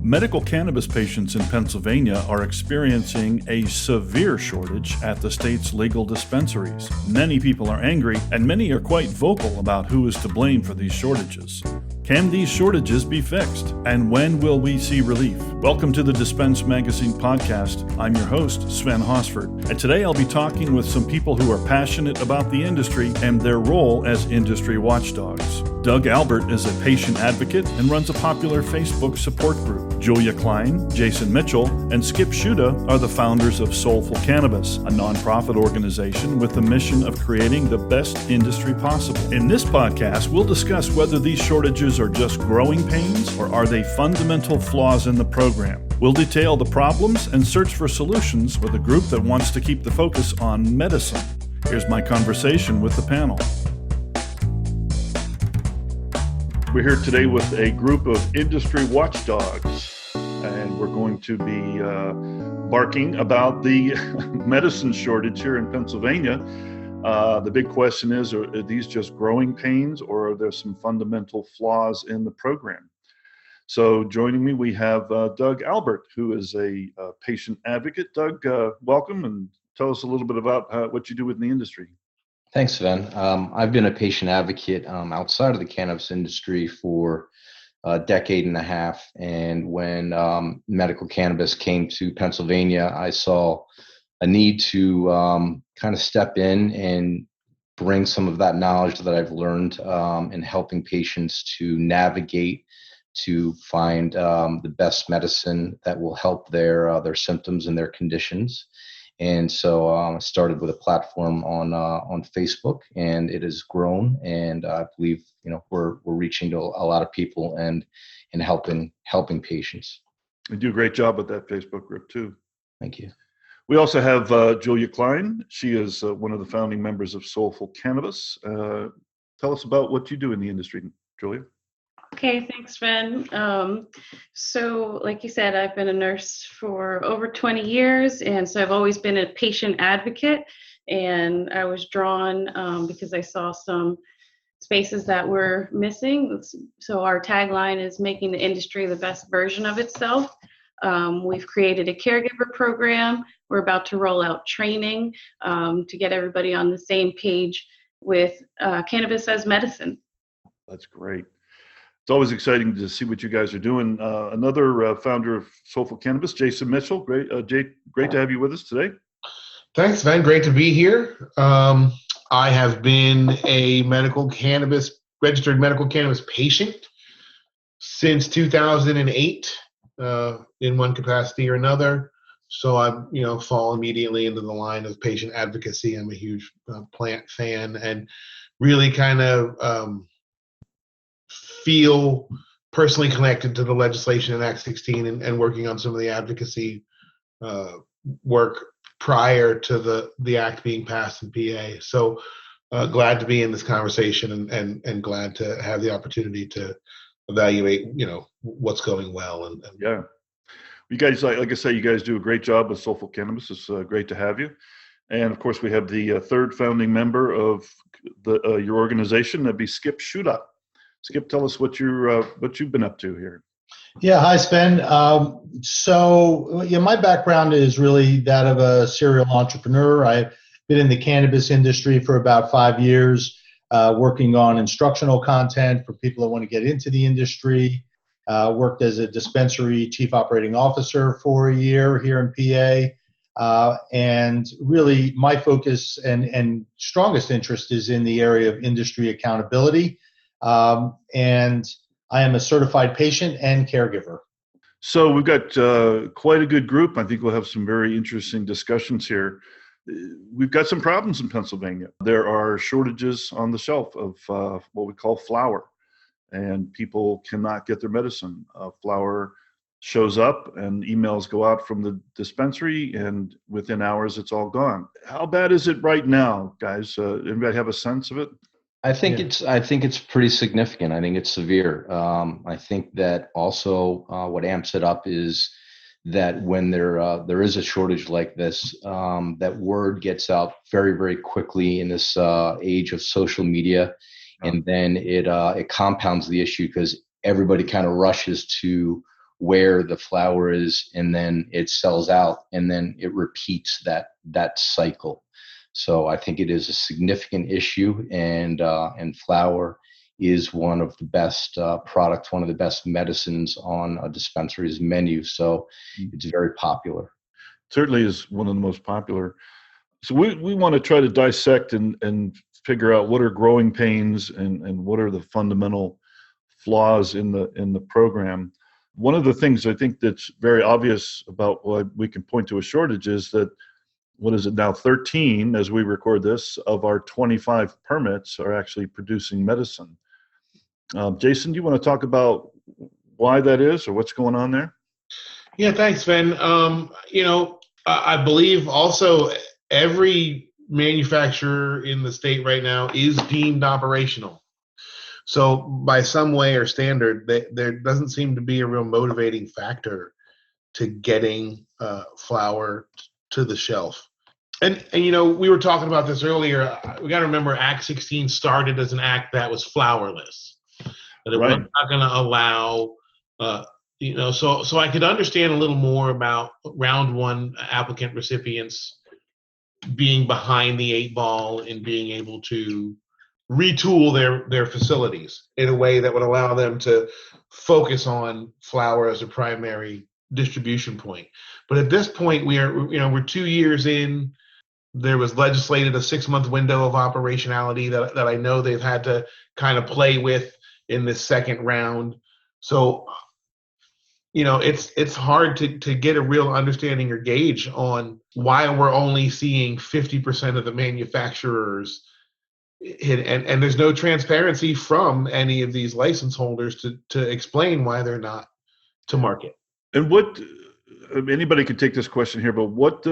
Medical cannabis patients in Pennsylvania are experiencing a severe shortage at the state's legal dispensaries. Many people are angry, and many are quite vocal about who is to blame for these shortages. Can these shortages be fixed? And when will we see relief? Welcome to the Dispense Magazine podcast. I'm your host, Sven Hosford, and today I'll be talking with some people who are passionate about the industry and their role as industry watchdogs. Doug Albert is a patient advocate and runs a popular Facebook support group. Julia Klein, Jason Mitchell, and Skip Shuda are the founders of Soulful Cannabis, a nonprofit organization with the mission of creating the best industry possible. In this podcast, we'll discuss whether these shortages are just growing pains or are they fundamental flaws in the program. We'll detail the problems and search for solutions with a group that wants to keep the focus on medicine. Here's my conversation with the panel. We're here today with a group of industry watchdogs, and we're going to be barking about the medicine shortage here in Pennsylvania. The big question is, are these just growing pains, or are there some fundamental flaws in the program? So joining me, we have Doug Albert, who is a patient advocate. Doug, welcome, and tell us a little bit about what you do in the industry. Thanks, Sven. I've been a patient advocate outside of the cannabis industry for a decade and a half. And when medical cannabis came to Pennsylvania, I saw a need to kind of step in and bring some of that knowledge that I've learned in helping patients to navigate, to find the best medicine that will help their symptoms and their conditions. And so I started with a platform on Facebook, and it has grown. And I believe we're reaching to a lot of people and helping patients. You do a great job with that Facebook group too. Thank you. We also have Julia Klein. She is one of the founding members of Soulful Cannabis. Tell us about what you do in the industry, Julia. Okay, thanks, Ben. So like you said, I've been a nurse for over 20 years, and so I've always been a patient advocate, and I was drawn because I saw some spaces that were missing. So our tagline is making the industry the best version of itself. We've created a caregiver program. We're about to roll out training to get everybody on the same page with cannabis as medicine. That's great. It's always exciting to see what you guys are doing. Another founder of Soulful Cannabis, Jason Mitchell. Great to have you with us today. Thanks, Sven. Great to be here. I have been a registered medical cannabis patient since 2008 in one capacity or another. So I fall immediately into the line of patient advocacy. I'm a huge plant fan and really kind of feel personally connected to the legislation in Act 16 and working on some of the advocacy work prior to the act being passed in PA. So glad to be in this conversation and glad to have the opportunity to evaluate, what's going well. And yeah, you guys, like I say, you guys do a great job with Soulful Cannabis. It's great to have you. And of course, we have the third founding member of your organization. That'd be Skip Shuda. Skip, tell us what you've been up to here. Yeah, hi, Sven. My background is really that of a serial entrepreneur. I've been in the cannabis industry for about 5 years, working on instructional content for people that want to get into the industry. Worked as a dispensary chief operating officer for a year here in PA. And really, my focus and strongest interest is in the area of industry accountability. And I am a certified patient and caregiver. So we've got quite a good group. I think we'll have some very interesting discussions here. We've got some problems in Pennsylvania. There are shortages on the shelf of what we call flour, and people cannot get their medicine. Flour shows up and emails go out from the dispensary, and within hours it's all gone. How bad is it right now, guys? Anybody have a sense of it? I think it's pretty significant. I think it's severe. I think that also what amps it up is that when there is a shortage like this, that word gets out very, very quickly in this age of social media, and then it compounds the issue because everybody kind of rushes to where the flower is, and then it sells out, and then it repeats that cycle. So I think it is a significant issue, and flower is one of the best products, one of the best medicines on a dispensary's menu. So it's very popular. Certainly is one of the most popular. So we want to try to dissect and figure out what are growing pains and what are the fundamental flaws in the program. One of the things I think that's very obvious about why we can point to a shortage is that, what is it now, 13 as we record this of our 25 permits are actually producing medicine. Jason, do you want to talk about why that is or what's going on there? Yeah, thanks, Sven. I believe also every manufacturer in the state right now is deemed operational. So by some way or standard, there doesn't seem to be a real motivating factor to getting flower to the shelf. And we were talking about this earlier. We got to remember Act 16 started as an act that was flowerless, that it was not going to allow, so I could understand a little more about round one applicant recipients being behind the eight ball and being able to retool their facilities in a way that would allow them to focus on flower as a primary distribution point. But at this point, we're 2 years in. There was legislated a 6-month window of operationality that I know they've had to kind of play with in this second round. So, it's hard to get a real understanding or gauge on why we're only seeing 50% of the manufacturers and there's no transparency from any of these license holders to explain why they're not to market. And anybody could take this question here, but what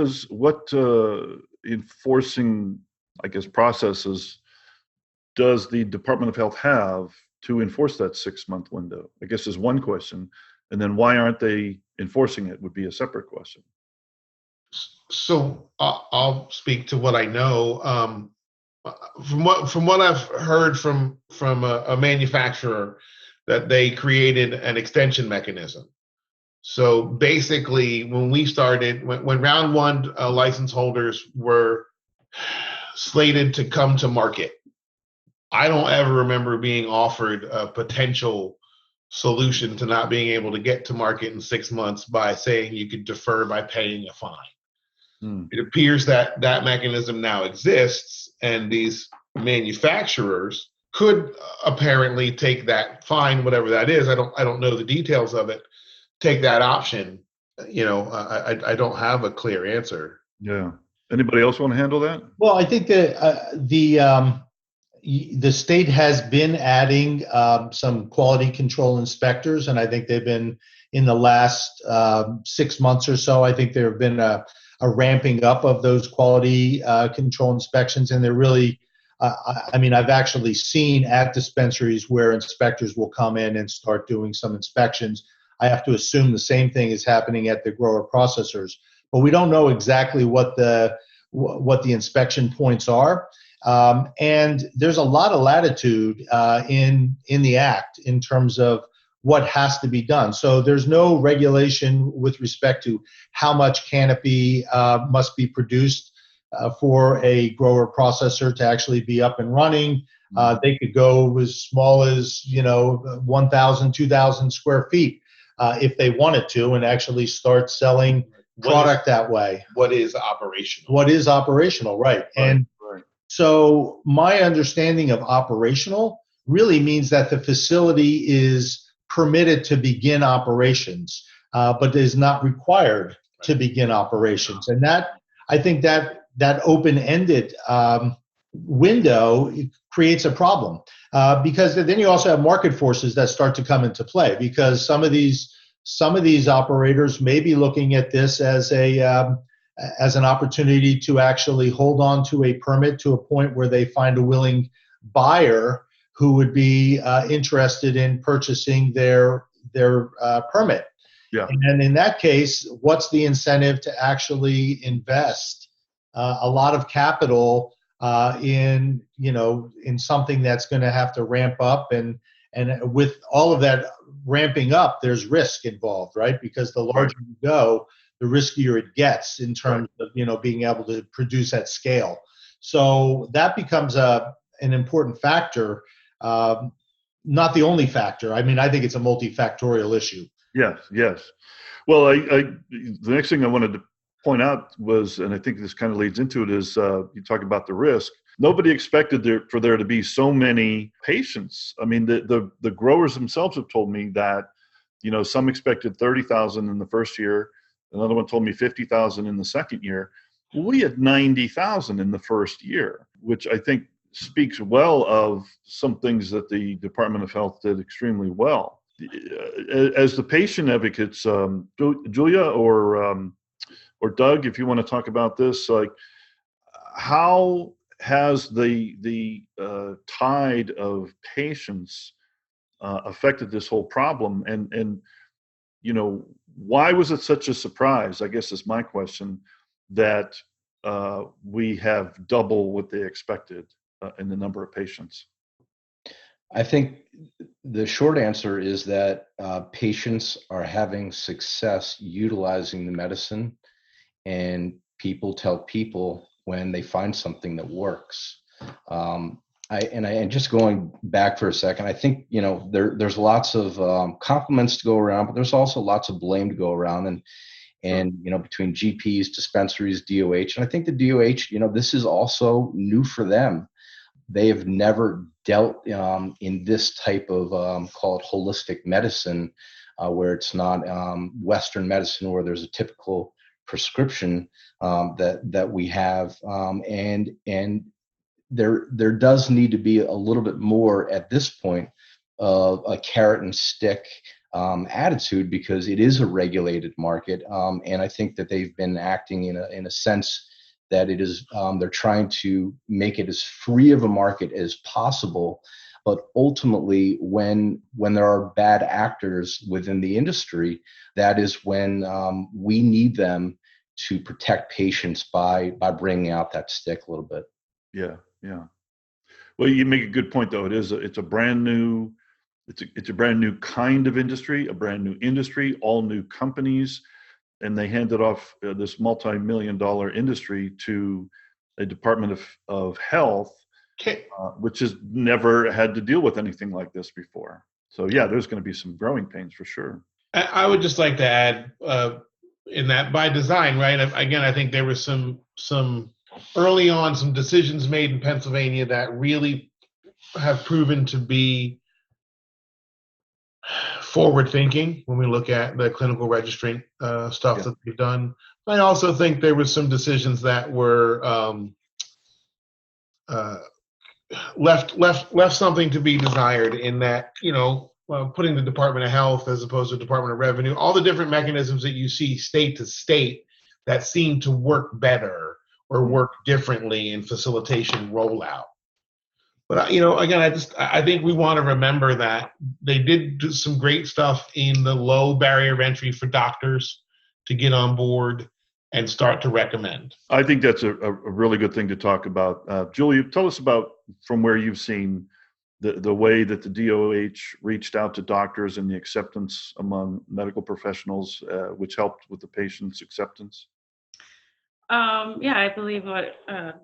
enforcing, I guess, processes does the Department of Health have to enforce that 6-month window? I guess is one question. And then why aren't they enforcing it would be a separate question. So I'll speak to what I know. From what I've heard from a manufacturer, that they created an extension mechanism. So basically, when we started, when round one license holders were slated to come to market, I don't ever remember being offered a potential solution to not being able to get to market in 6 months by saying you could defer by paying a fine. It appears that mechanism now exists, and these manufacturers could apparently take that fine, whatever that is. I don't know the details of it. Take that option. I don't have a clear answer. Yeah. Anybody else want to handle that? Well, I think that the state has been adding some quality control inspectors, and I think they've been in the last 6 months or so. I think there have been a ramping up of those quality control inspections, and they're really, I've actually seen at dispensaries where inspectors will come in and start doing some inspections. I have to assume the same thing is happening at the grower processors, but we don't know exactly what the inspection points are. And there's a lot of latitude in the act in terms of what has to be done. So there's no regulation with respect to how much canopy must be produced for a grower processor to actually be up and running. They could go as small as 1,000, 2,000 square feet if they wanted to, and actually start selling product that way. What is operational? What is operational, right? And so my understanding of operational really means that the facility is permitted to begin operations, but is not required to begin operations. And that, I think that open-ended window creates a problem because then you also have market forces that start to come into play, because some of these operators may be looking at this as an opportunity to actually hold on to a permit to a point where they find a willing buyer who would be interested in purchasing their permit. Yeah. And in that case, what's the incentive to actually invest a lot of capital in something that's going to have to ramp up and And with all of that ramping up, there's risk involved, right? Because the larger you go, the riskier it gets in terms of, being able to produce at scale. So that becomes an important factor, not the only factor. I mean, I think it's a multifactorial issue. Yes, yes. Well, the next thing I wanted to point out was, and I think this kind of leads into it, is you talk about the risk. Nobody expected for there to be so many patients. I mean, the growers themselves have told me that, some expected 30,000 in the first year. Another one told me 50,000 in the second year. We had 90,000 in the first year, which I think speaks well of some things that the Department of Health did extremely well. As the patient advocates, Julia or Doug, if you want to talk about this, like how has the tide of patients affected this whole problem, and why was it such a surprise, I guess is my question, that we have double what they expected in the number of patients? I think the short answer is that patients are having success utilizing the medicine, and people tell people when they find something that works. And just going back for a second, I think there's lots of compliments to go around, but there's also lots of blame to go around, and between GPs, dispensaries, DOH, and I think the DOH, this is also new for them. They have never dealt in this type of call it holistic medicine, where it's not Western medicine where there's a typical prescription that we have, and there does need to be a little bit more at this point of a carrot and stick attitude, because it is a regulated market, and I think that they've been acting in a sense that it is they're trying to make it as free of a market as possible. But ultimately, when there are bad actors within the industry, that is when we need them to protect patients by bringing out that stick a little bit. Yeah, yeah. Well, you make a good point, though. It's a brand new kind of industry, a brand new industry, all new companies, and they handed off this multi-million-dollar industry to a Department of Health, which has never had to deal with anything like this before. So yeah, there's going to be some growing pains for sure. I would just like to add, in that by design, right? Again, I think there was some early on some decisions made in Pennsylvania that really have proven to be forward thinking when we look at the clinical registering stuff that they've done. I also think there was some decisions that were left something to be desired, in that, putting the Department of Health as opposed to Department of Revenue, all the different mechanisms that you see state to state that seem to work better or work differently in facilitation rollout. But again, I think we want to remember that they did do some great stuff in the low barrier of entry for doctors to get on board and start to recommend. I think that's a really good thing to talk about. Julia, tell us about, from where you've seen, the way that the DOH reached out to doctors and the acceptance among medical professionals, which helped with the patient's acceptance. Yeah, I believe what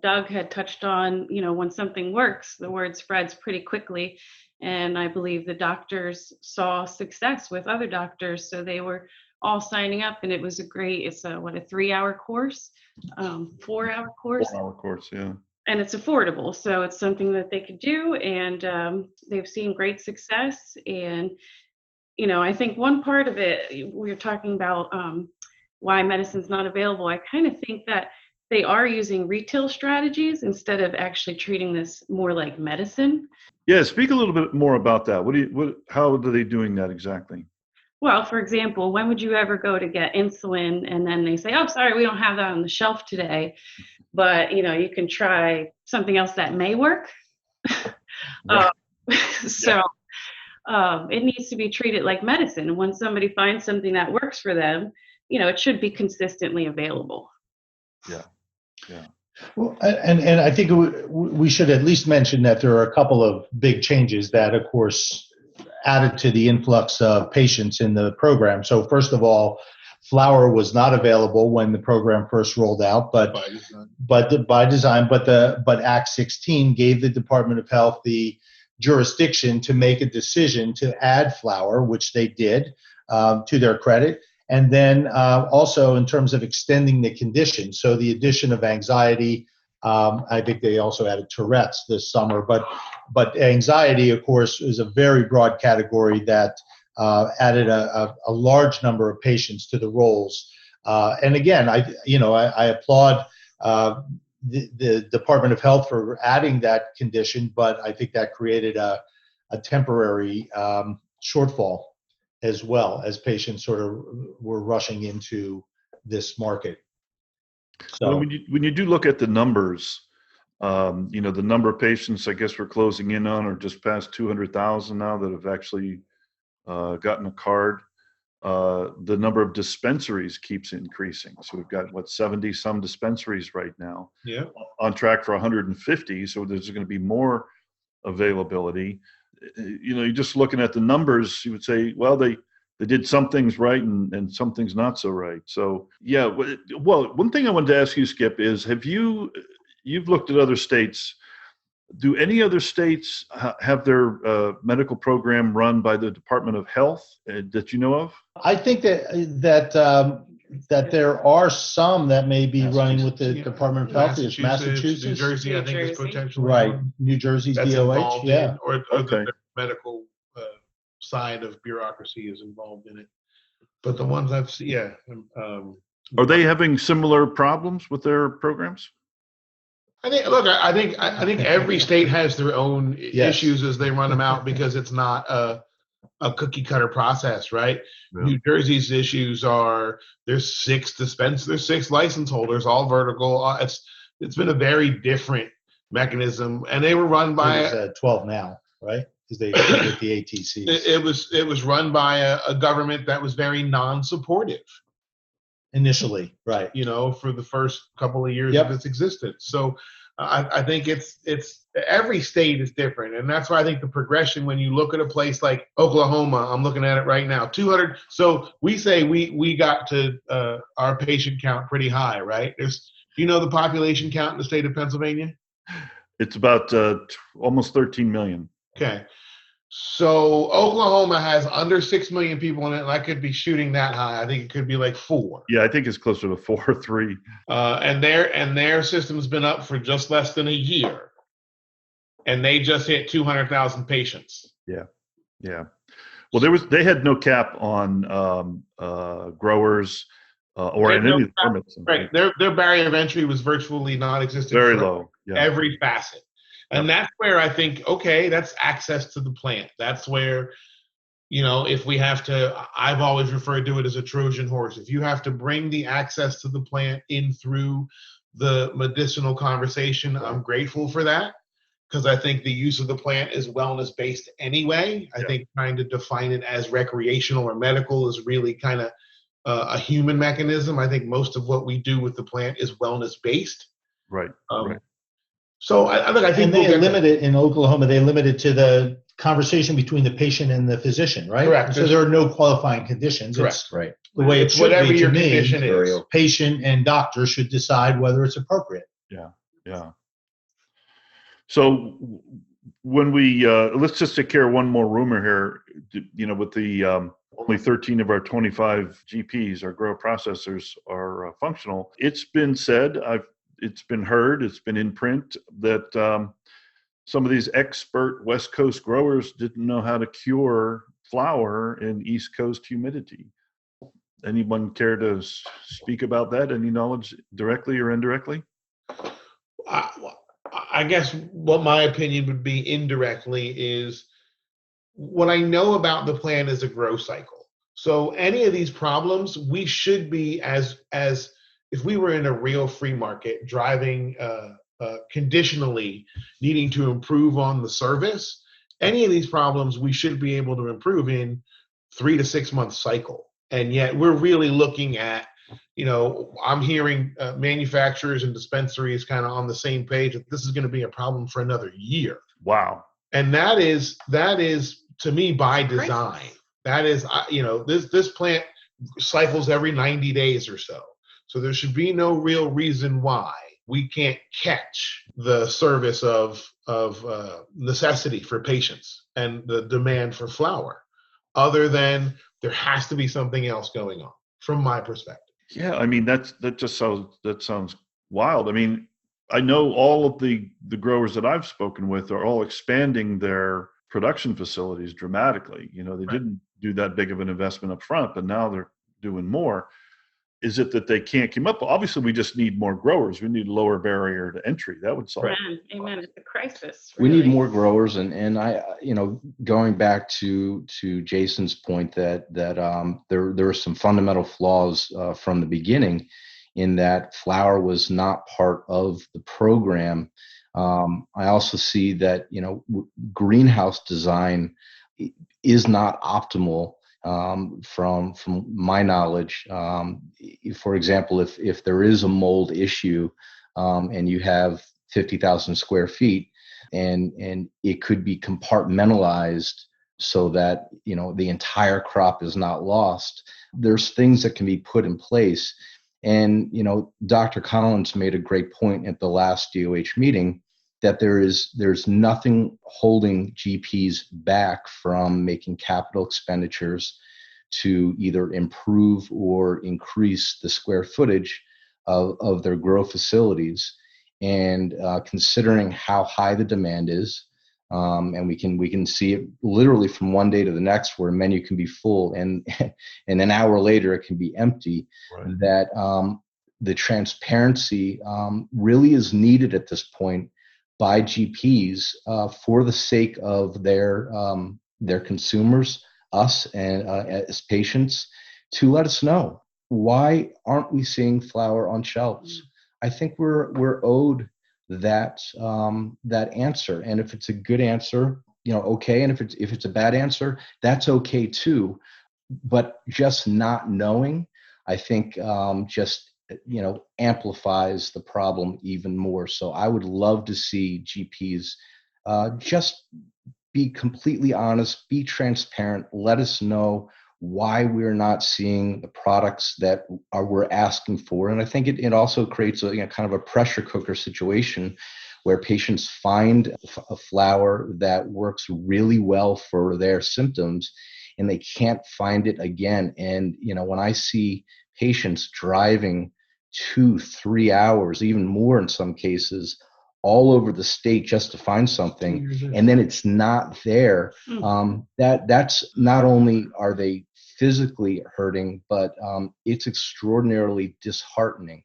Doug had touched on, when something works, the word spreads pretty quickly. And I believe the doctors saw success with other doctors, so they were all signing up, and it was it's a 3-hour course, 4-hour course. 4-hour course, yeah. And it's affordable, so it's something that they could do, and they've seen great success. And I think one part of it, we were talking about why medicine's not available. I kind of think that they are using retail strategies instead of actually treating this more like medicine. Yeah, speak a little bit more about that. How are they doing that exactly? Well, for example, when would you ever go to get insulin and then they say, "Oh, sorry, we don't have that on the shelf today, but you can try something else that may work." Right. So it needs to be treated like medicine. And when somebody finds something that works for them, it should be consistently available. Yeah, yeah. Well, and I think we should at least mention that there are a couple of big changes that, of course, added to the influx of patients in the program. So first of all, flower was not available when the program first rolled out, but by design. But Act 16 gave the Department of Health the jurisdiction to make a decision to add flower, which they did, to their credit. And then also in terms of extending the condition, so the addition of anxiety, I think they also added Tourette's this summer, but anxiety, of course, is a very broad category that added a large number of patients to the rolls. And again, I applaud the Department of Health for adding that condition, but I think that created a temporary shortfall as well, as patients sort of were rushing into this market. So well, when you do look at the numbers, the number of patients I guess we're closing in on are just past 200,000 now that have actually gotten a card. The number of dispensaries keeps increasing. So we've got 70 some dispensaries right now. Yeah. On track for 150. So there's going to be more availability. You're just looking at the numbers, you would say, well, they did some things right and some things not so right. So yeah. Well, one thing I wanted to ask you, Skip, is you've looked at other states. Do any other states have their medical program run by the Department of Health that you know of? I think that there are some that may be running with the Department of Health. Is Massachusetts, New Jersey, I think is potentially right. one New Jersey's that's DOH, involved yeah. or Okay. the medical side of bureaucracy is involved in it. But the ones I've seen, yeah. Are they having similar problems with their programs? I think every state has their own Yes. issues as they run them out because it's not a cookie cutter process, right? Yeah. New Jersey's issues are there's 6 license holders, all vertical. It's been a very different mechanism, and they were run by There's 12 now, right? Because they with the ATCs. It was run by a government that was very non-supportive Initially, right. for the first couple of years Yep. of its existence. So I think it's every state is different, and that's why I think the progression when you look at a place like Oklahoma, I'm looking at it right now, 200. So we say we got to our patient count pretty high, right? Do you know the population count in the state of Pennsylvania? It's about almost 13 million. Okay. So Oklahoma has under 6 million people in it, and I could be shooting that high. I think it could be like 4. Yeah, I think it's closer to 4 or 3. And their system's been up for just less than a year, and they just hit 200,000 patients. Yeah. Well, they had no cap on growers or in any permits. Right. Their barrier of entry was virtually non-existent. Very low. Yeah. Every facet. And that's where I think, okay, that's access to the plant. That's where, if we have to, I've always referred to it as a Trojan horse. If you have to bring the access to the plant in through the medicinal conversation, I'm grateful for that, because I think the use of the plant is wellness based anyway. I think trying to define it as recreational or medical is really kind of a human mechanism. I think most of what we do with the plant is wellness based. Right. Right. So I think and they limit it in Oklahoma. They limit it to the conversation between the patient and the physician, right? Correct. So there are no qualifying conditions. Correct. It's right. The way it should whatever be your to me, condition is. patient and doctor should decide whether it's appropriate. Yeah. So when we let's just take care of one more rumor here. With the only 13 of our 25 GPs, our grower processors, are functional. It's been said, it's been heard, it's been in print that some of these expert West Coast growers didn't know how to cure flower in East Coast humidity. Anyone care to speak about that? Any knowledge directly or indirectly? I guess what my opinion would be indirectly is what I know about the plant is a grow cycle. So any of these problems, we should be as if we were in a real free market, driving conditionally, needing to improve on the service, any of these problems we should be able to improve in 3 to 6 month cycle. And yet we're really looking at, I'm hearing manufacturers and dispensaries kind of on the same page that this is going to be a problem for another year. Wow. And that is to me by design. That is, this plant cycles every 90 days or so. So there should be no real reason why we can't catch the service of necessity for patients and the demand for flower, other than there has to be something else going on, from my perspective. Yeah, I mean that sounds wild. I mean, I know all of the growers that I've spoken with are all expanding their production facilities dramatically. You know, they didn't do that big of an investment up front, but now they're doing more. Is it that they can't keep up? Obviously, we just need more growers. We need a lower barrier to entry. That would solve it. Amen. It's a crisis. We Really. need more growers, and I, going back to Jason's point that there are some fundamental flaws from the beginning, in that flower was not part of the program. I also see that greenhouse design is not optimal. From my knowledge, for example, if there is a mold issue, and you have 50,000 square feet, and it could be compartmentalized so that the entire crop is not lost, there's things that can be put in place. And Dr. Collins made a great point at the last DOH meeting, that there's nothing holding GPs back from making capital expenditures to either improve or increase the square footage of their grow facilities. And considering how high the demand is, and we can see it literally from one day to the next, where a menu can be full and an hour later it can be empty. Right. That the transparency really is needed at this point by GPs for the sake of their consumers, us, and as patients, to let us know, why aren't we seeing flower on shelves? I think we're owed that answer, and if it's a good answer, okay, and if it's a bad answer, that's okay too. But just not knowing, I think, just amplifies the problem even more. So I would love to see GPs just be completely honest, be transparent, let us know why we're not seeing the products that we're asking for. And I think it also creates a kind of a pressure cooker situation, where patients find a flower that works really well for their symptoms, and they can't find it again. And when I see patients driving 2-3 hours, even more in some cases, all over the state just to find something, and then it's not there, that's not only are they physically hurting, but it's extraordinarily disheartening.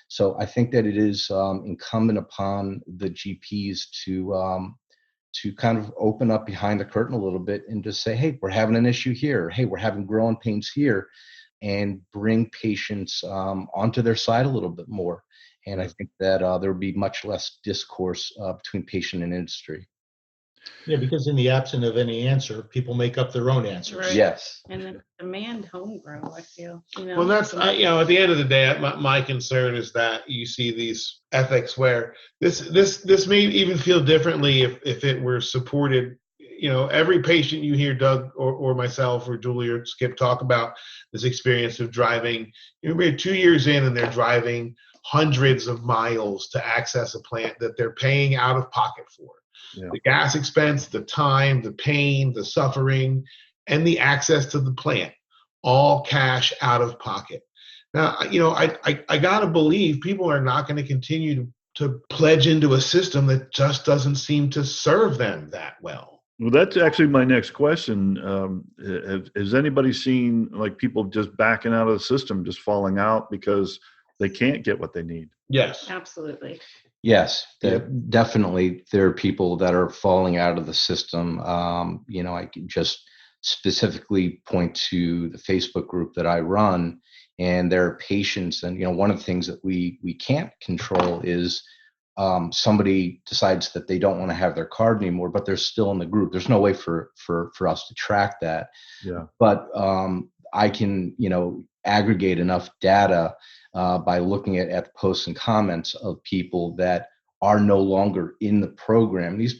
So I think that it is incumbent upon the GPs to kind of open up behind the curtain a little bit and just say, hey, we're having an issue here. Hey, we're having growing pains here, and bring patients onto their side a little bit more. And I think that there would be much less discourse between patient and industry. Yeah, because in the absence of any answer, people make up their own answers. Right. Yes. And then demand home grow, I feel. Well, that's at the end of the day, my concern is that you see these ethics where this may even feel differently if it were supported. Every patient you hear Doug or myself or Julie or Skip talk about this experience of driving, we're 2 years in and they're driving hundreds of miles to access a plant that they're paying out of pocket for. Yeah. The gas expense, the time, the pain, the suffering, and the access to the plant, all cash out of pocket. Now, I gotta believe people are not going to continue to pledge into a system that just doesn't seem to serve them that well. Well, that's actually my next question. Has anybody seen people just backing out of the system, just falling out because they can't get what they need? Yes, absolutely. Yes, definitely. There are people that are falling out of the system. I can just specifically point to the Facebook group that I run, and there are patients. And one of the things that we can't control is somebody decides that they don't want to have their card anymore, but they're still in the group. There's no way for us to track that. Yeah. But I can, aggregate enough data by looking at posts and comments of people that are no longer in the program. These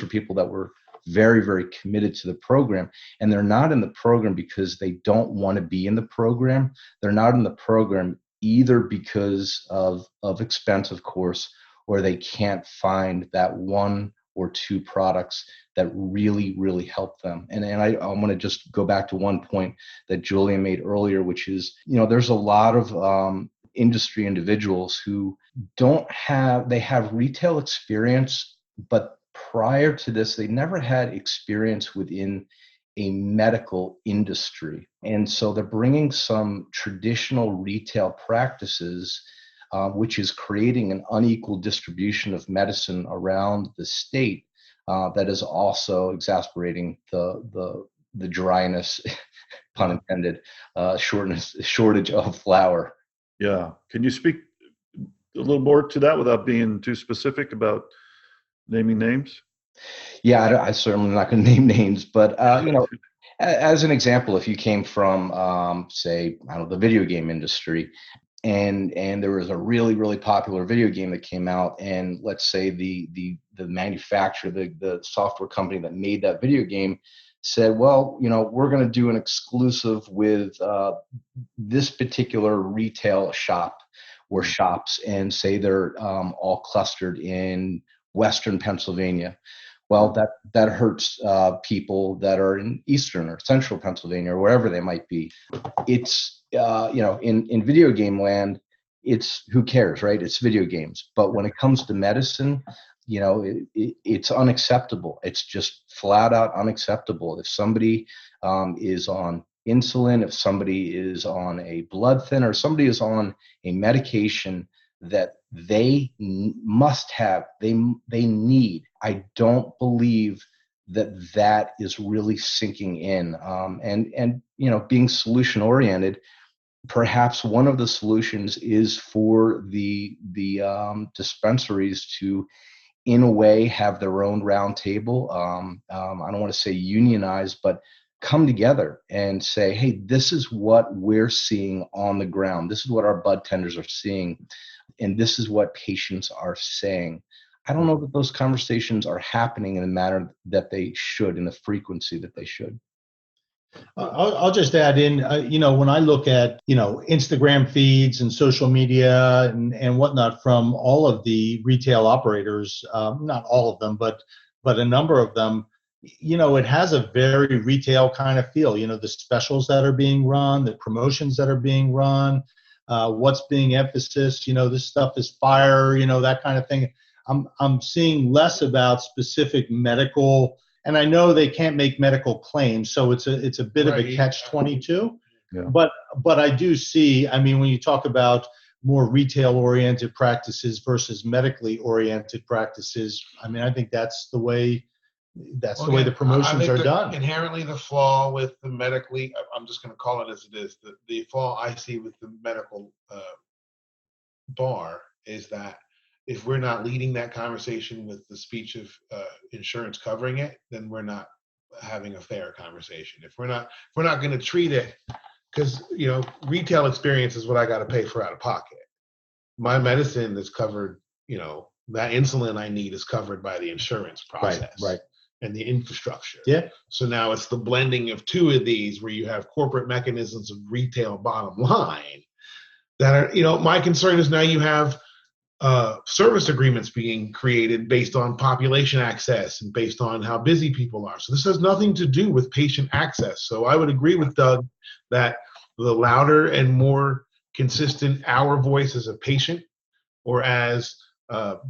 were people that were very, very committed to the program. And they're not in the program because they don't want to be in the program. They're not in the program either because of expense, of course, or they can't find that one or two products that really, really help them. And I want to just go back to one point that Julia made earlier, which is, there's a lot of industry individuals who they have retail experience, but prior to this, they never had experience within a medical industry. And so they're bringing some traditional retail practices, which is creating an unequal distribution of medicine around the state that is also exacerbating the dryness, pun intended, shortage of flour. Yeah. Can you speak a little more to that without being too specific about naming names? Yeah, I certainly am not going to name names, but as an example, if you came from, say, I don't know, the video game industry, and there was a really, really popular video game that came out, and let's say the manufacturer, the software company that made that video game said, well, we're going to do an exclusive with this particular retail shop or shops, and say they're all clustered in Western Pennsylvania. Well, that hurts people that are in Eastern or Central Pennsylvania or wherever they might be. It's in video game land, it's who cares, right? It's video games. But when it comes to medicine, it's unacceptable. It's just flat out unacceptable. If somebody is on insulin, if somebody is on a blood thinner, somebody is on a medication that they must have, they need, I don't believe that is really sinking in. And being solution oriented, perhaps one of the solutions is for the dispensaries to, in a way, have their own round table. I don't want to say unionize, but come together and say, hey, this is what we're seeing on the ground. This is what our bud tenders are seeing. And this is what patients are saying. I don't know that those conversations are happening in the manner that they should, in the frequency that they should. I'll just add in, when I look at, Instagram feeds and social media and whatnot from all of the retail operators, not all of them, but a number of them, it has a very retail kind of feel. The specials that are being run, the promotions that are being run, what's being emphasized, this stuff is fire, that kind of thing. I'm seeing less about specific medical, and I know they can't make medical claims, so it's a bit of a catch-22. Yeah. But I do see, when you talk about more retail-oriented practices versus medically-oriented practices, I think that's the way the promotions are done. Inherently, the flaw with the medically, I'm just going to call it as it is, the flaw I see with the medical bar is that if we're not leading that conversation with the speech of insurance covering it, then we're not having a fair conversation. If we're not going to treat it, because retail experience is what I got to pay for out of pocket. My medicine is covered. That insulin I need is covered by the insurance process, right, and the infrastructure. Yeah. So now it's the blending of two of these, where you have corporate mechanisms of retail bottom line that are. My concern is now you have service agreements being created based on population access and based on how busy people are. So this has nothing to do with patient access. So I would agree with Doug that the louder and more consistent our voice as a patient or as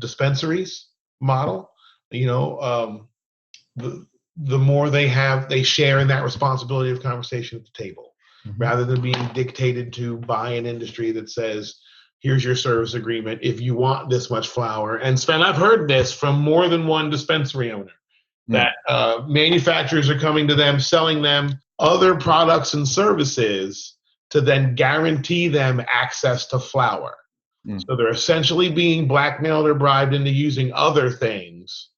dispensaries model, the more they share in that responsibility of conversation at the table, rather than being dictated to by an industry that says, here's your service agreement if you want this much flour. And Sven, I've heard this from more than one dispensary owner, that manufacturers are coming to them, selling them other products and services to then guarantee them access to flour. So they're essentially being blackmailed or bribed into using other things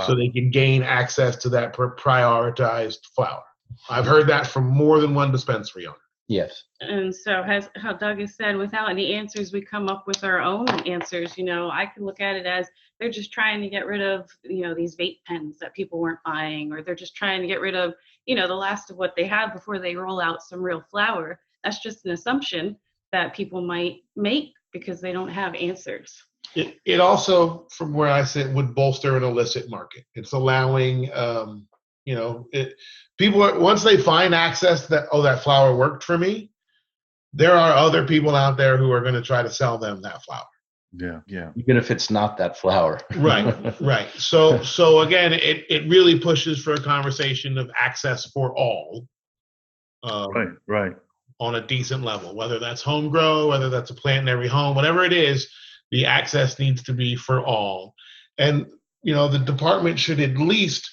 so they can gain access to that prioritized flour. I've heard that from more than one dispensary owner. Yes. And so, how Doug has said, without any answers, we come up with our own answers. I can look at it as they're just trying to get rid of, these vape pens that people weren't buying, or they're just trying to get rid of, the last of what they have before they roll out some real flower. That's just an assumption that people might make because they don't have answers. It also, from where I sit, would bolster an illicit market. It's allowing, people once they find access that flower worked for me, there are other people out there who are going to try to sell them that flower. Yeah. Even if it's not that flower. Right. So again, it really pushes for a conversation of access for all. Right. On a decent level, whether that's home grow, whether that's a plant in every home, whatever it is, the access needs to be for all. And, the department should at least,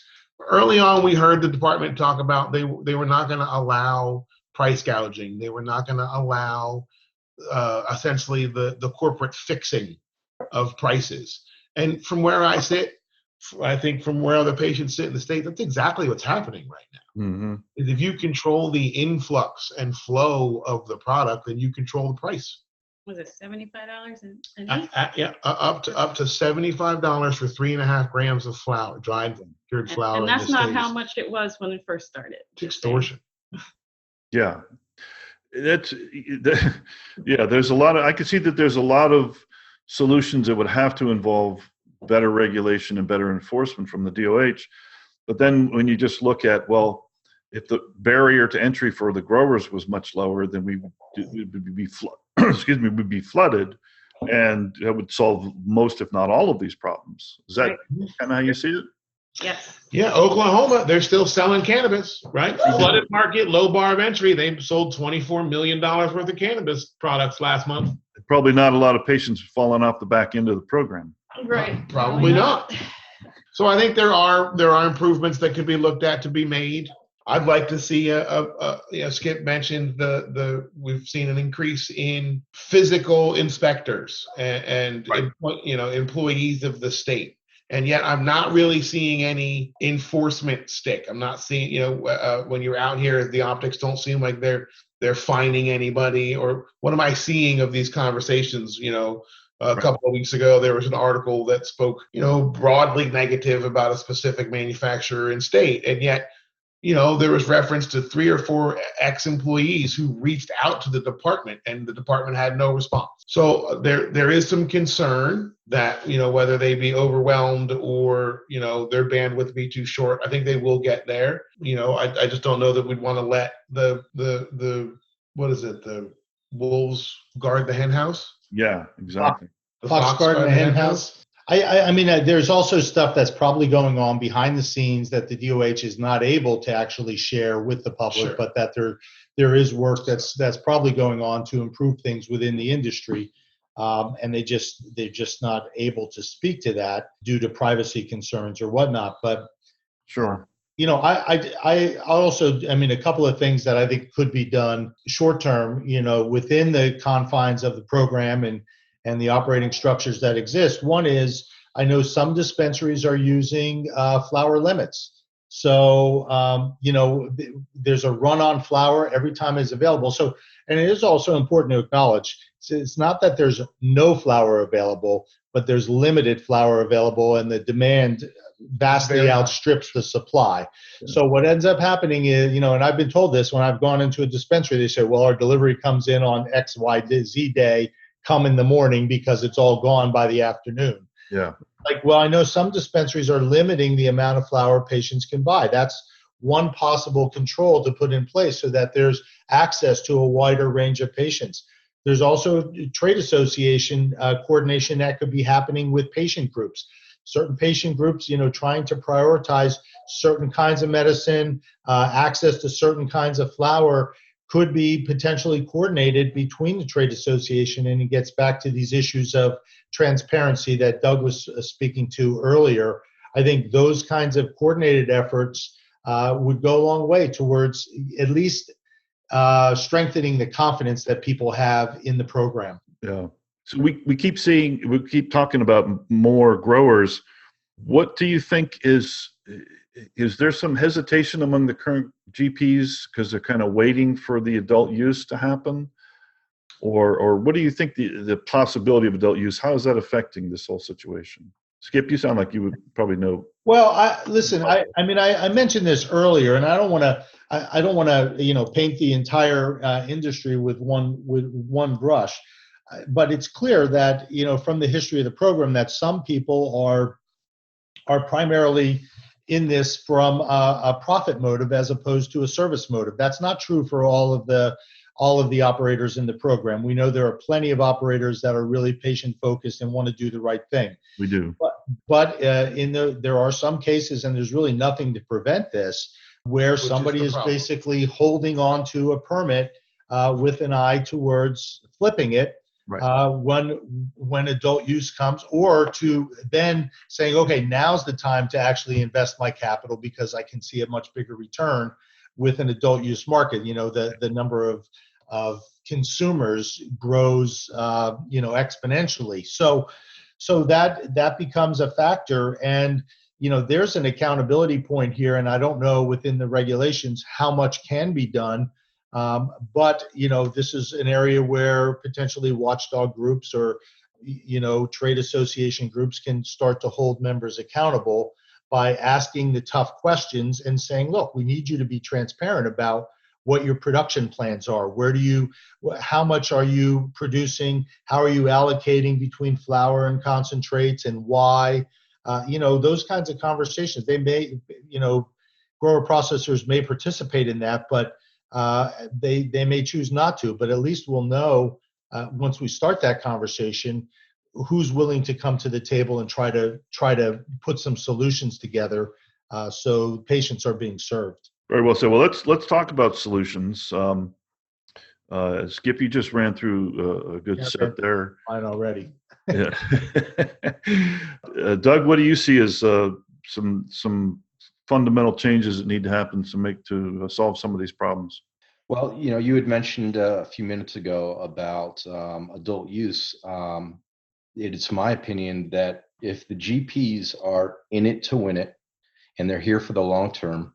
early on, we heard the department talk about they were not going to allow price gouging. They were not going to allow essentially the corporate fixing of prices. And from where I sit, I think from where other patients sit in the state, that's exactly what's happening right now. Mm-hmm. If you control the influx and flow of the product, then you control the price. Was it $75 an eighth? Up to $75 for 3.5 grams of flour, dried cured flour. And that's not how much it was when it first started. It's extortion. Yeah, there's a lot of. I can see that there's a lot of solutions that would have to involve better regulation and better enforcement from the DOH. But then when you just look at, well, if the barrier to entry for the growers was much lower, then we would be we'd be flooded, and that would solve most, if not all, of these problems. Is that kind of how you see it? Yes. Yeah, Oklahoma, they're still selling cannabis, right? Flooded market, low bar of entry. They sold $24 million worth of cannabis products last month. Probably not a lot of patients falling off the back end of the program. Right. Probably not. So I think there are improvements that could be looked at to be made. I'd like to see Skip mentioned we've seen an increase in physical inspectors and employees of the state. And yet I'm not really seeing any enforcement stick. I'm not seeing, when you're out here, the optics don't seem like they're finding anybody. Or what am I seeing of these conversations? A couple of weeks ago, there was an article that spoke, broadly negative about a specific manufacturer and state. And yet, there was reference to 3 or 4 ex-employees who reached out to the department, and the department had no response. So there is some concern that, whether they be overwhelmed or, their bandwidth be too short, I think they will get there. I just don't know that we'd want to let the wolves guard the hen house. Yeah, exactly. The Fox guard the hen house. I mean, there's also stuff that's probably going on behind the scenes that the DOH is not able to actually share with the public, Sure. but that there is work that's probably going on to improve things within the industry, and they're just not able to speak to that due to privacy concerns or whatnot. But Sure. I also, a couple of things that I think could be done short term, within the confines of the program and the operating structures that exist. One is, I know some dispensaries are using flower limits. So, there's a run on flower every time it's available. So, and it is also important to acknowledge, it's not that there's no flower available, but there's limited flower available, and the demand vastly outstrips the supply. Yeah. So what ends up happening is, and I've been told this when I've gone into a dispensary, they say, well, our delivery comes in on X, Y, Z day, come in the morning because it's all gone by the afternoon. Yeah. Well, I know some dispensaries are limiting the amount of flower patients can buy. That's one possible control to put in place so that there's access to a wider range of patients. There's also trade association coordination that could be happening with patient groups. Certain patient groups, trying to prioritize certain kinds of medicine, access to certain kinds of flower could be potentially coordinated between the trade association, and it gets back to these issues of transparency that Doug was speaking to earlier. I think those kinds of coordinated efforts would go a long way towards at least strengthening the confidence that people have in the program. Yeah. So we keep talking about more growers. What do you think is there some hesitation among the current GPs because they're kind of waiting for the adult use to happen? Or what do you think the possibility of adult use, how is that affecting this whole situation? Skip, you sound like you would probably know. Well, I mean, I mentioned this earlier, and I don't want to paint the entire industry with one brush, but it's clear that from the history of the program that some people are primarily in this from a profit motive as opposed to a service motive. That's not true for all of the operators in the program. We know there are plenty of operators that are really patient focused and want to do the right thing. We do. But there are some cases, and there's really nothing to prevent this, where somebody is basically holding on to a permit with an eye towards flipping it right. When adult use comes, or to then saying, okay, now's the time to actually invest my capital because I can see a much bigger return with an adult use market. The number of consumers grows exponentially. So that becomes a factor, and there's an accountability point here, and I don't know within the regulations how much can be done, but this is an area where potentially watchdog groups or trade association groups can start to hold members accountable by asking the tough questions and saying, look, we need you to be transparent about what your production plans are. How much are you producing? How are you allocating between flower and concentrates, and why? Those kinds of conversations. They may, grower processors may participate in that, but they may choose not to. But at least we'll know once we start that conversation who's willing to come to the table and try to put some solutions together so patients are being served. Very well said. Well, let's talk about solutions. Skip, you just ran through a good set there. Mine already. Yeah. Doug, what do you see as some fundamental changes that need to happen to solve some of these problems? Well, you had mentioned a few minutes ago about adult use. It's my opinion that if the GPs are in it to win it and they're here for the long term,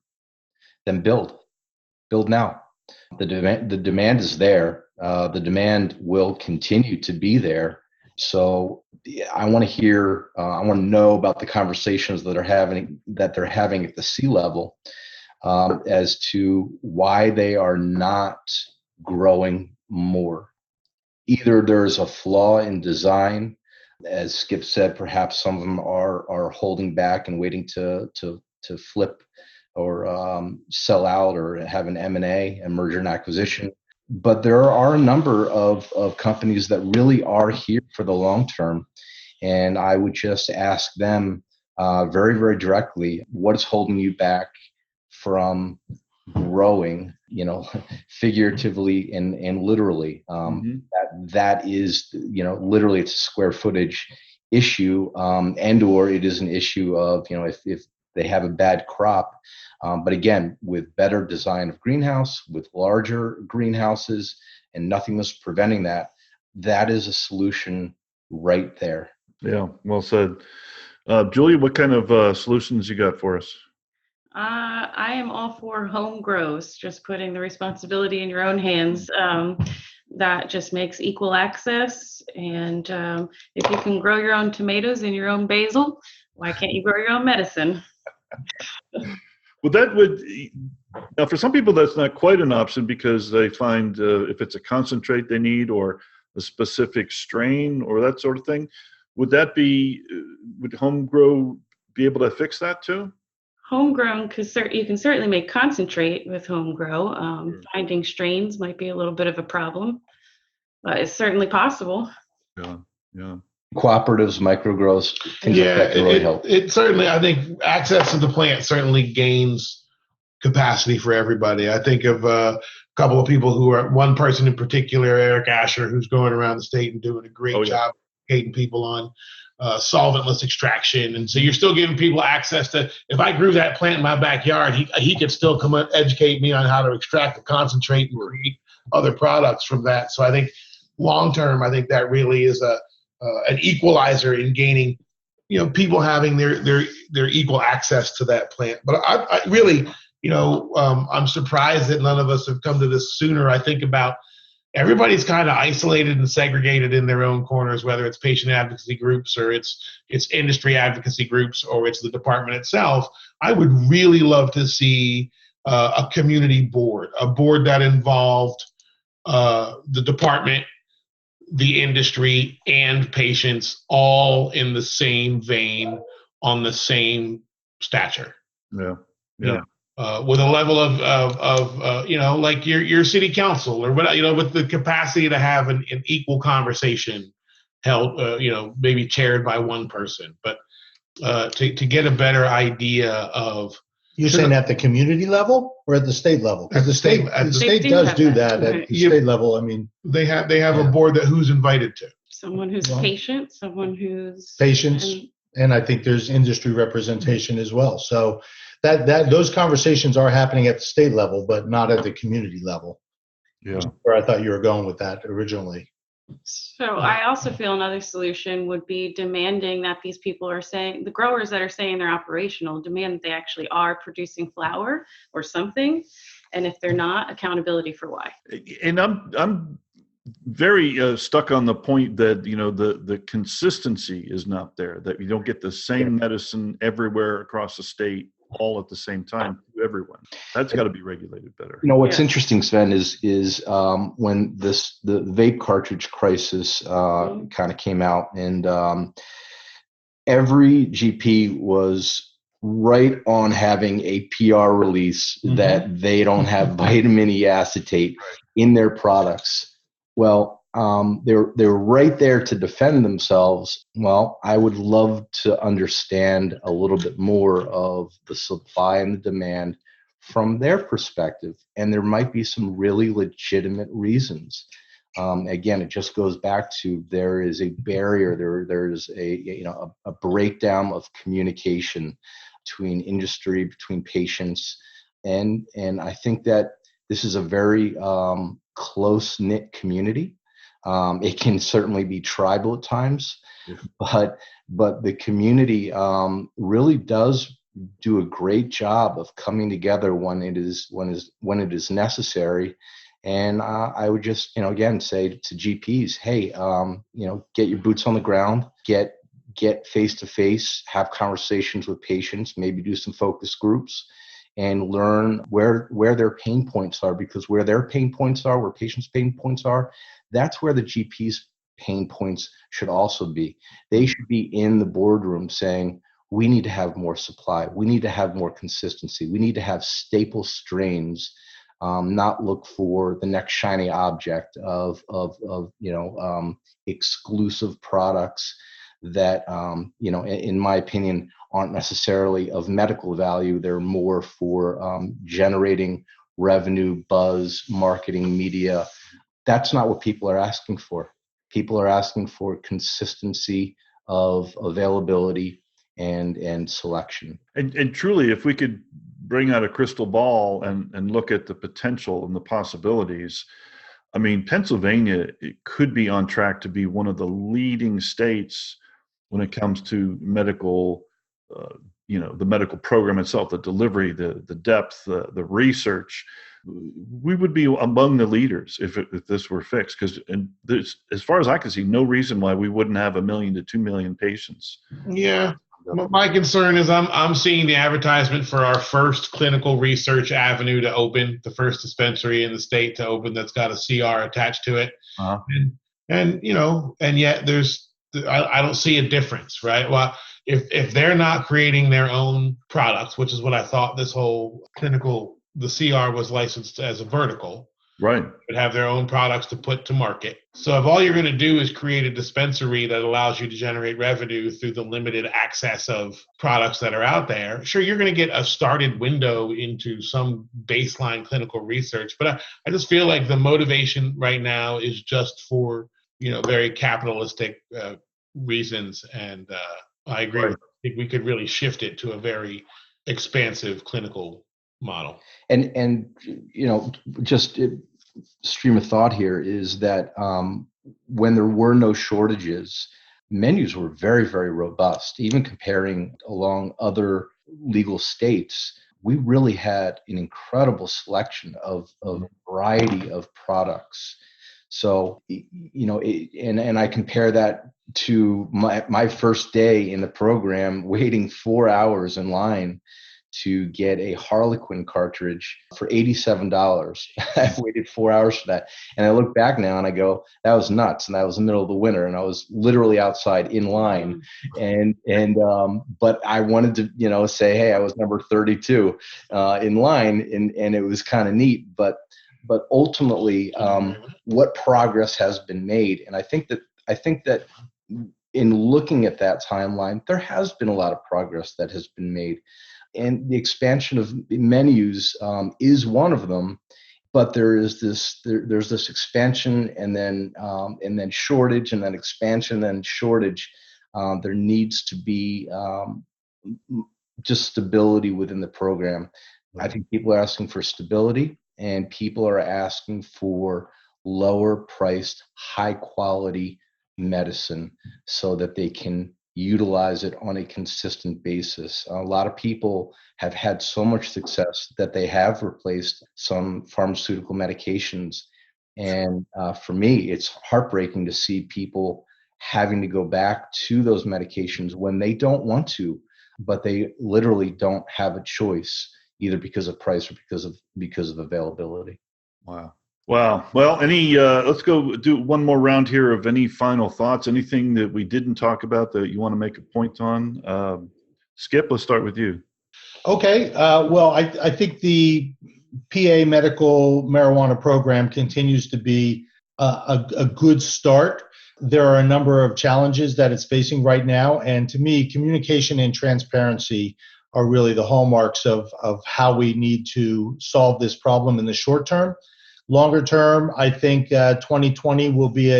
then build now. The demand is there. The demand will continue to be there. So I want to know about the conversations that they're having at the C level as to why they are not growing more. Either there's a flaw in design, as Skip said, perhaps some of them are holding back and waiting to flip or sell out or have an M&A, a merger and acquisition. But there are a number of companies that really are here for the long term. And I would just ask them very, very directly, what is holding you back from growing, figuratively and literally? That is, literally it's a square footage issue, and or it is an issue of, if they have a bad crop. But again, with better design of greenhouse, with larger greenhouses, and nothing was preventing that, that is a solution right there. Yeah, well said. Julia, what kind of solutions you got for us? I am all for home grows, just putting the responsibility in your own hands. That just makes equal access. And if you can grow your own tomatoes and your own basil, why can't you grow your own medicine? Well, now for some people that's not quite an option because they find if it's a concentrate they need or a specific strain or that sort of thing. Would home grow be able to fix that too? Homegrown, you can certainly make concentrate with home grow. Finding strains might be a little bit of a problem, but it's certainly possible. Yeah. Cooperatives, microgrows, things like that can really help. It certainly, I think access to the plant certainly gains capacity for everybody. I think of a couple of people one person in particular, Eric Asher, who's going around the state and doing a great job educating people on solventless extraction. And so you're still giving people access to, if I grew that plant in my backyard, he could still come and educate me on how to extract the concentrate and create other products from that. So I think long term, I think that really is an equalizer in gaining, people having their equal access to that plant. But I really, I'm surprised that none of us have come to this sooner. I think about everybody's kind of isolated and segregated in their own corners, whether it's patient advocacy groups or it's industry advocacy groups or it's the department itself. I would really love to see a community board, a board that involved the department, the industry, and patients all in the same vein, on the same stature. Yeah. You know, with a level of like your city council or what, with the capacity to have an equal conversation held, maybe chaired by one person, but to get a better idea of. You're saying at the community level or at the state level? Because the state does do that at the state level. I mean, they have a board that who's invited to. Someone who's patient, someone who's patients, and I think there's industry representation as well. So that those conversations are happening at the state level, but not at the community level. Yeah. Where I thought you were going with that originally. So I also feel another solution would be demanding that these people are saying, the growers that are saying they're operational, demand that they actually are producing flower or something. And if they're not, accountability for why. And I'm very stuck on the point that, the consistency is not there, that you don't get the same medicine everywhere across the state all at the same time to everyone. That's got to be regulated better. What's interesting, Sven, is when the vape cartridge crisis kind of came out, and every GP was right on having a PR release that they don't have vitamin E acetate in their products. Well, they're right there to defend themselves. Well, I would love to understand a little bit more of the supply and the demand from their perspective, and there might be some really legitimate reasons. Again, it just goes back to there is a barrier. There's a breakdown of communication between industry, between patients, and I think that this is a very close-knit community. It can certainly be tribal at times, but the community really does do a great job of coming together when it is necessary. And I would just again say to GPs, hey, get your boots on the ground, get face to face, have conversations with patients, maybe do some focus groups, and learn where their pain points are, because where their pain points are, where patients' pain points are, that's where the GP's pain points should also be. They should be in the boardroom saying, we need to have more supply. We need to have more consistency. We need to have staple strains, not look for the next shiny object of exclusive products that, in my opinion, aren't necessarily of medical value. They're more for generating revenue, buzz, marketing, media. That's not what people are asking for. People are asking for consistency of availability and selection. And truly, if we could bring out a crystal ball and look at the potential and the possibilities, I mean, Pennsylvania, it could be on track to be one of the leading states when it comes to medical, the medical program itself, the delivery, the depth, the research. We would be among the leaders if this were fixed, because there's, as far as I can see, no reason why we wouldn't have 1 million to 2 million patients. Yeah. My concern is I'm seeing the advertisement for our first clinical research avenue to open, the first dispensary in the state to open that's got a CR attached to it. Uh-huh. And yet I don't see a difference, right? Well, if they're not creating their own products, which is what I thought this whole the CR was licensed as a vertical. Right. Would have their own products to put to market. So if all you're going to do is create a dispensary that allows you to generate revenue through the limited access of products that are out there, sure, you're going to get a started window into some baseline clinical research. But I just feel like the motivation right now is just for, very capitalistic reasons. And I agree. Right. I think we could really shift it to a very expansive clinical model. And just stream of thought here is that when there were no shortages, menus were very, very robust. Even comparing along other legal states, we really had an incredible selection of variety of products. So, and I compare that to my first day in the program, waiting 4 hours in line to get a Harlequin cartridge for $87. I waited 4 hours for that. And I look back now and I go, that was nuts. And that was the middle of the winter. And I was literally outside in line. But I wanted to, say, hey, I was number 32 in line. And it was kind of neat. But ultimately, what progress has been made. And I think that in looking at that timeline, there has been a lot of progress that has been made. And the expansion of menus is one of them, but there's this expansion and then shortage and then expansion and then shortage. There needs to be just stability within the program. I think people are asking for stability, and people are asking for lower priced, high quality medicine so that they can utilize it on a consistent basis. A lot of people have had so much success that they have replaced some pharmaceutical medications. And for me, it's heartbreaking to see people having to go back to those medications when they don't want to, but they literally don't have a choice, either because of price or because of availability. Wow. Wow. Well, let's go do one more round here of any final thoughts, anything that we didn't talk about that you want to make a point on. Skip, let's start with you. Okay. Well, I think the PA medical marijuana program continues to be a good start. There are a number of challenges that it's facing right now. And to me, communication and transparency are really the hallmarks of how we need to solve this problem in the short term. Longer term, I think 2020 will be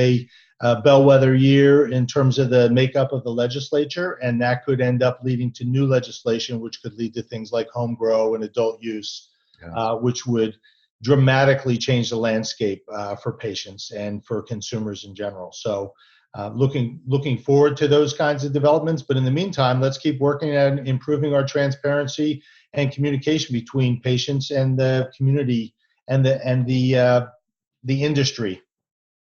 a bellwether year in terms of the makeup of the legislature, and that could end up leading to new legislation, which could lead to things like home grow and adult use, which would dramatically change the landscape for patients and for consumers in general. So looking forward to those kinds of developments. But in the meantime, let's keep working on improving our transparency and communication between patients and the community and the industry.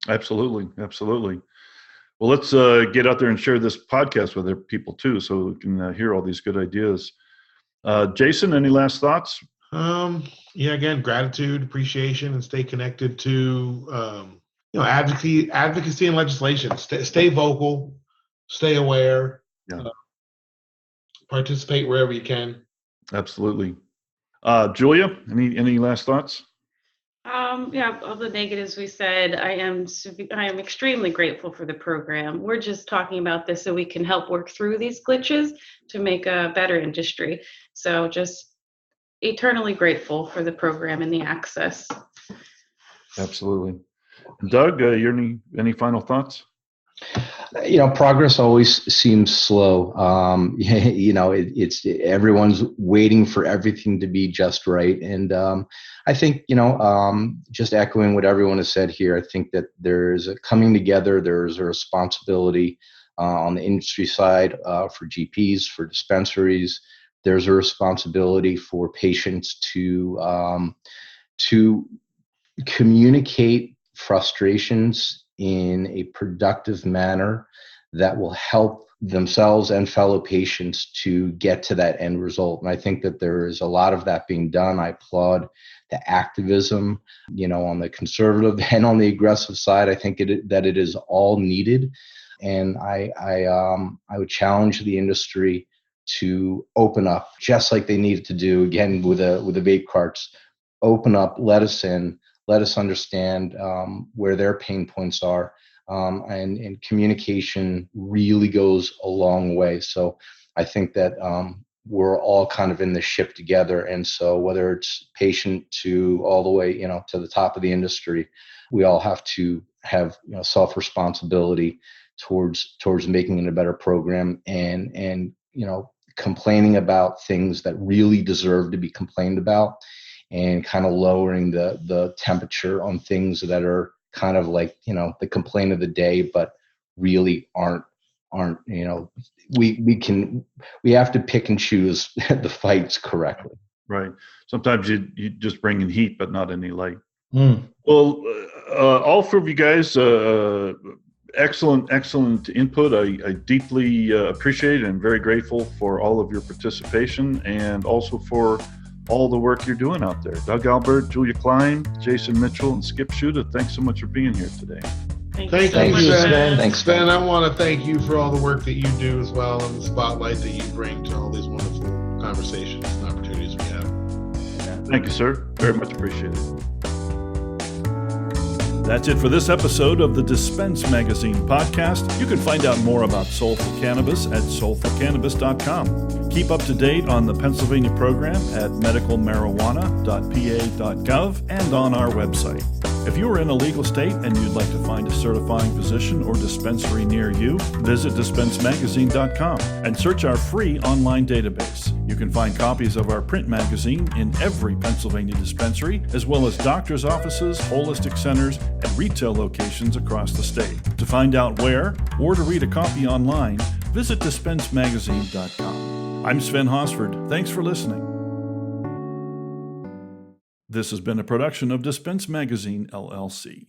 Absolutely. Well, let's get out there and share this podcast with other people too, so we can hear all these good ideas. Jason, any last thoughts? Again, gratitude, appreciation, and stay connected to advocacy and legislation. Stay vocal, stay aware, participate wherever you can. Absolutely. Julia, any last thoughts? All the negatives we said, I am extremely grateful for the program. We're just talking about this so we can help work through these glitches to make a better industry. So just eternally grateful for the program and the access. Absolutely. Doug, any final thoughts? Progress always seems slow. It's everyone's waiting for everything to be just right. And I think, just echoing what everyone has said here, I think that there's a coming together. There's a responsibility on the industry side for GPs, for dispensaries. There's a responsibility for patients to communicate frustrations in a productive manner that will help themselves and fellow patients to get to that end result. And I think that there is a lot of that being done. I applaud the activism, on the conservative and on the aggressive side. I think that it is all needed. And I would challenge the industry to open up, just like they needed to do again with the vape carts. Open up, let us in. Let us understand where their pain points are. And communication really goes a long way. So I think that we're all kind of in this ship together. And so whether it's patient to all the way, to the top of the industry, we all have to have self-responsibility towards making it a better program and complaining about things that really deserve to be complained about, and kind of lowering the temperature on things that are kind of like, the complaint of the day, but really aren't, we have to pick and choose the fights correctly. Right. Sometimes you just bring in heat, but not any light. Mm. Well, All four of you guys, excellent input. I deeply appreciate and very grateful for all of your participation and also for all the work you're doing out there. Doug Albert, Julia Klein, Jason Mitchell, and Skip Shuda, thanks so much for being here today. Thank so you, much, Sven. Thanks, Sven, Sven. I want to thank you for all the work that you do as well and the spotlight that you bring to all these wonderful conversations and opportunities we have. Thank you, sir. Very much appreciated. That's it for this episode of the Dispense Magazine podcast. You can find out more about Soulful Cannabis at soulfulcannabis.com. Keep up to date on the Pennsylvania program at medicalmarijuana.pa.gov and on our website. If you are in a legal state and you'd like to find a certifying physician or dispensary near you, visit dispensemagazine.com and search our free online database. You can find copies of our print magazine in every Pennsylvania dispensary, as well as doctors' offices, holistic centers, and retail locations across the state. To find out where or to read a copy online, visit dispensemagazine.com. I'm Sven Hosford. Thanks for listening. This has been a production of Dispense Magazine, LLC.